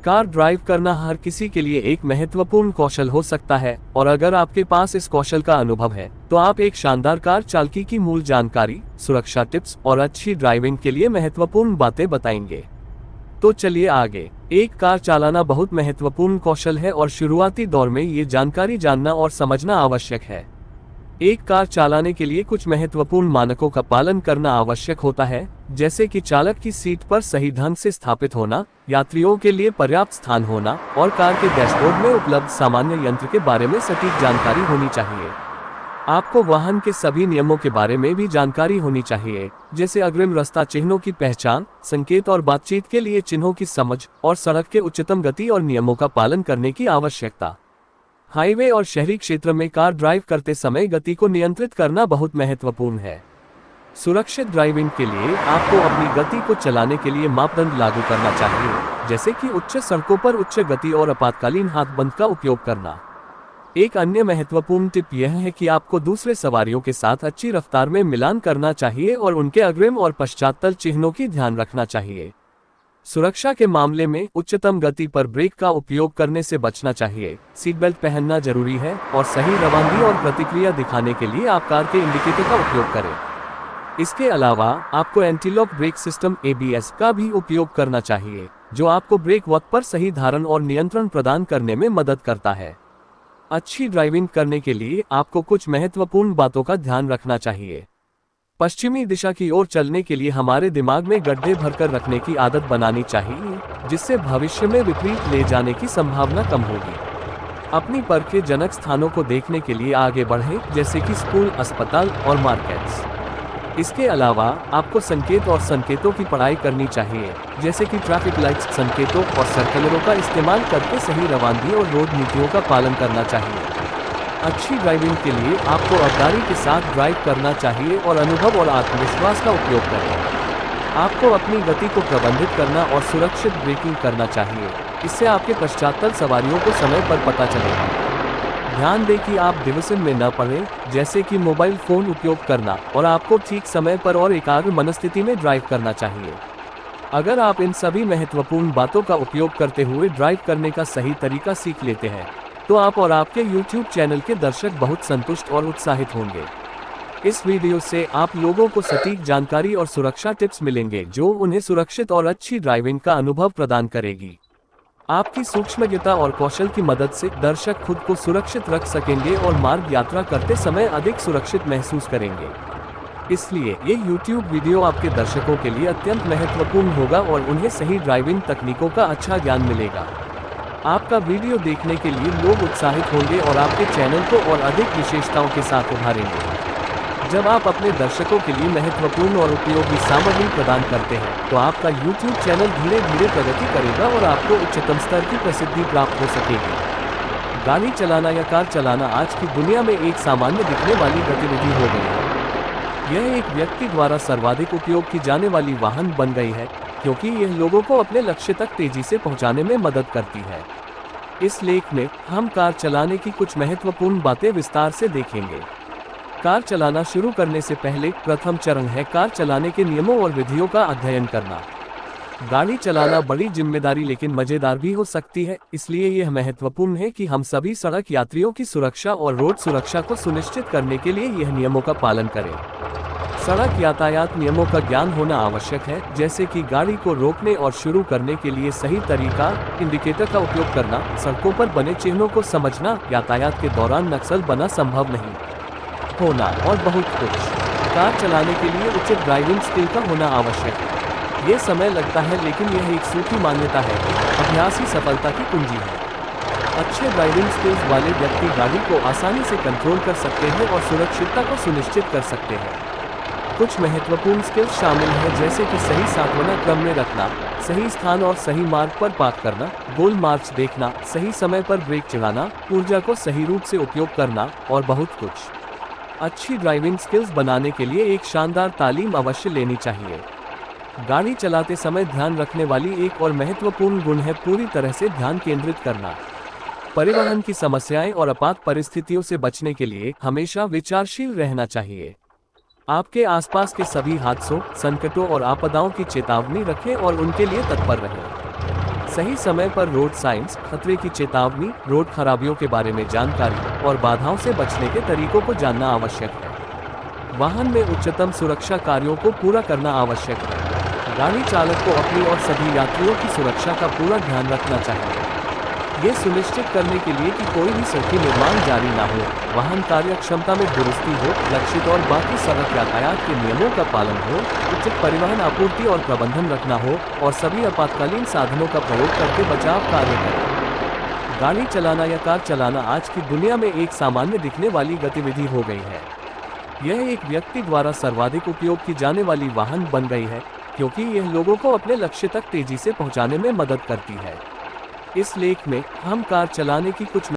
Car drive करना हर किसी के लिए एक महत्वपूर्ण कौशल हो सकता है और अगर आपके पास इस कौशल का अनुभव है तो आप एक शानदार कार चालकी की मूल जानकारी, सुरक्षा टिप्स और अच्छी ड्राइविंग के लिए महत्वपूर्ण बातें बताएंगे। तो चलिए आगे। एक कार चलाना बहुत महत्वपूर्ण कौशल है और शुरुआती दौर में ये जानकारी जानना और समझना आवश्यक है। एक कार चलाने के लिए कुछ महत्वपूर्ण मानकों का पालन करना आवश्यक होता है, जैसे कि चालक की सीट पर सही ढंग से स्थापित होना, यात्रियों के लिए पर्याप्त स्थान होना और कार के डैशबोर्ड में उपलब्ध सामान्य यंत्र के बारे में सटीक जानकारी होनी चाहिए। आपको वाहन के सभी नियमों के बारे में भी जानकारी होनी चाहिए, जैसे अग्रिम रास्ता चिन्हों की पहचान, संकेत और बातचीत के लिए चिन्हों की समझ और सड़क के उच्चतम गति और नियमों का पालन करने की आवश्यकता। हाईवे और शहरी क्षेत्र में कार ड्राइव करते समय गति को नियंत्रित करना बहुत महत्वपूर्ण है। सुरक्षित ड्राइविंग के लिए आपको अपनी गति को चलाने के लिए मापदंड लागू करना चाहिए, जैसे कि उच्च सड़कों पर उच्च गति और आपातकालीन हाथ बंद का उपयोग करना। एक अन्य महत्वपूर्ण टिप यह है कि आपको दूसरे सवारियों के साथ अच्छी रफ्तार में मिलान करना चाहिए और उनके अग्रिम और पश्चातल चिन्हों की ध्यान रखना चाहिए। सुरक्षा के मामले में उच्चतम गति पर ब्रेक का उपयोग करने से बचना चाहिए। सीट बेल्ट पहनना जरूरी है और सही रवानगी और प्रतिक्रिया दिखाने के लिए आप कार के इंडिकेटर का उपयोग करें। इसके अलावा आपको एंटी-लॉक ब्रेक सिस्टम ABS का भी उपयोग करना चाहिए, जो आपको ब्रेक वक्त पर सही धारण और नियंत्रण प्रदान करने में मदद करता है। अच्छी ड्राइविंग करने के लिए आपको कुछ महत्वपूर्ण बातों का ध्यान रखना चाहिए। पश्चिमी दिशा की ओर चलने के लिए हमारे दिमाग में गड्ढे भरकर रखने की आदत बनानी चाहिए, जिससे भविष्य में विपरीत ले जाने की संभावना कम होगी। अपनी परखेजनक स्थानों को देखने के लिए आगे बढ़ें, जैसे कि स्कूल, अस्पताल और मार्केट्स। इसके अलावा आपको संकेत और संकेतों की पढ़ाई करनी चाहिए, जैसे कि ट्रैफिक लाइट्स, संकेतों और सर्कलरों का इस्तेमाल करके सही रवानगी और रोड नीतियों का पालन करना चाहिए। अच्छी ड्राइविंग के लिए आपको अवधारी के साथ ड्राइव करना चाहिए और अनुभव और आत्मविश्वास का उपयोग करें। आपको अपनी गति को प्रबंधित करना और सुरक्षित ब्रेकिंग करना चाहिए, इससे आपके पश्चातल सवारियों को समय पर पता चलेगा। ध्यान दें कि आप डिवीजन में न पड़ें, जैसे कि मोबाइल फोन उपयोग करना, और आपको ठीक समय पर और एकाग्र मनस्थिति में ड्राइव करना चाहिए। अगर आप इन सभी महत्वपूर्ण बातों का उपयोग करते हुए ड्राइव करने का सही तरीका सीख लेते हैं, तो आप और आपके YouTube चैनल के दर्शक बहुत संतुष्ट और उत्साहित होंगे। इस वीडियो से आप लोगों को सटीक जानकारी और सुरक्षा टिप्स मिलेंगे, जो उन्हें सुरक्षित और अच्छी ड्राइविंग का अनुभव प्रदान करेगी। आपकी सूक्ष्मज्ञता और कौशल की मदद से दर्शक खुद को सुरक्षित रख सकेंगे और मार्ग यात्रा करते समय अधिक सुरक्षित महसूस करेंगे। इसलिए ये YouTube वीडियो आपके दर्शकों के लिए अत्यंत महत्वपूर्ण होगा और उन्हें सही ड्राइविंग तकनीकों का अच्छा ज्ञान मिलेगा। आपका वीडियो देखने के लिए लोग उत्साहित होंगे और आपके चैनल को और अधिक विशेषताओं के साथ उभारेंगे। जब आप अपने दर्शकों के लिए महत्वपूर्ण और उपयोगी सामग्री प्रदान करते हैं, तो आपका YouTube चैनल धीरे धीरे प्रगति करेगा और आपको उच्चतम स्तर की प्रसिद्धि प्राप्त हो सकेगी। गाड़ी चलाना या कार चलाना आज की दुनिया में एक सामान्य दिखने वाली गतिविधि हो गई है। यह एक व्यक्ति द्वारा सर्वाधिक उपयोग की जाने वाली वाहन बन गई है, क्योंकि यह लोगों को अपने लक्ष्य तक तेजी से पहुंचाने में मदद करती है। इस लेख में हम कार चलाने की कुछ महत्वपूर्ण बातें विस्तार से देखेंगे। कार चलाना शुरू करने से पहले प्रथम चरण है कार चलाने के नियमों और विधियों का अध्ययन करना। गाड़ी चलाना बड़ी जिम्मेदारी लेकिन मजेदार भी हो सकती है, इसलिए यह महत्वपूर्ण है कि हम सभी सड़क यात्रियों की सुरक्षा और रोड सुरक्षा को सुनिश्चित करने के लिए यह नियमों का पालन करें। सड़क यातायात नियमों का ज्ञान होना आवश्यक है, जैसे कि गाड़ी को रोकने और शुरू करने के लिए सही तरीका, इंडिकेटर का उपयोग करना, सड़कों पर बने चिन्हों को समझना, यातायात के दौरान नक्सल बना संभव नहीं होना और बहुत कुछ। कार चलाने के लिए उचित ड्राइविंग स्किल का होना आवश्यक है। ये समय लगता है, लेकिन यह एक सूखी मान्यता है कि अभ्यास ही सफलता की कुंजी है। अच्छे ड्राइविंग स्किल्स वाले व्यक्ति गाड़ी को आसानी से कंट्रोल कर सकते हैं और सुरक्षितता को सुनिश्चित कर सकते हैं। कुछ महत्वपूर्ण स्किल्स शामिल हैं, जैसे कि सही सांत्वना क्रम में रखना, सही स्थान और सही मार्ग पर पार्क करना, गोल मार्च देखना, सही समय पर ब्रेक चलाना, ऊर्जा को सही रूप से उपयोग करना और बहुत कुछ। अच्छी ड्राइविंग स्किल्स बनाने के लिए एक शानदार तालीम अवश्य लेनी चाहिए। गाड़ी चलाते समय ध्यान रखने वाली एक और महत्वपूर्ण गुण है पूरी तरह से ध्यान केंद्रित करना। परिवहन की समस्याएं और आपात परिस्थितियों से बचने के लिए हमेशा विचारशील रहना चाहिए। आपके आसपास के सभी हादसों, संकटों और आपदाओं की चेतावनी रखें और उनके लिए तत्पर रहें। सही समय पर रोड साइंस, खतरे की चेतावनी, रोड खराबियों के बारे में जानकारी और बाधाओं से बचने के तरीकों को जानना आवश्यक है। वाहन में उच्चतम सुरक्षा कार्यों को पूरा करना आवश्यक है। गाड़ी चालक को अपनी और सभी यात्रियों की सुरक्षा का पूरा ध्यान रखना चाहिए। ये सुनिश्चित करने के लिए कि कोई भी सड़की निर्माण जारी न हो, वाहन कार्य क्षमता में दुरुस्ती हो, लक्षित और बाकी सड़क यातायात के नियमों का पालन हो, उचित परिवहन आपूर्ति और प्रबंधन रखना हो और सभी आपातकालीन साधनों का प्रयोग करके बचाव कार्य करें। गाड़ी चलाना या कार चलाना आज की दुनिया में एक सामान्य दिखने वाली गतिविधि हो गई है। यह एक व्यक्ति द्वारा सर्वाधिक उपयोग की जाने वाली वाहन बन गई है, क्योंकि यह लोगों को अपने लक्ष्य तक तेजी से पहुंचाने में मदद करती है। इस लेख में हम कार चलाने की कुछ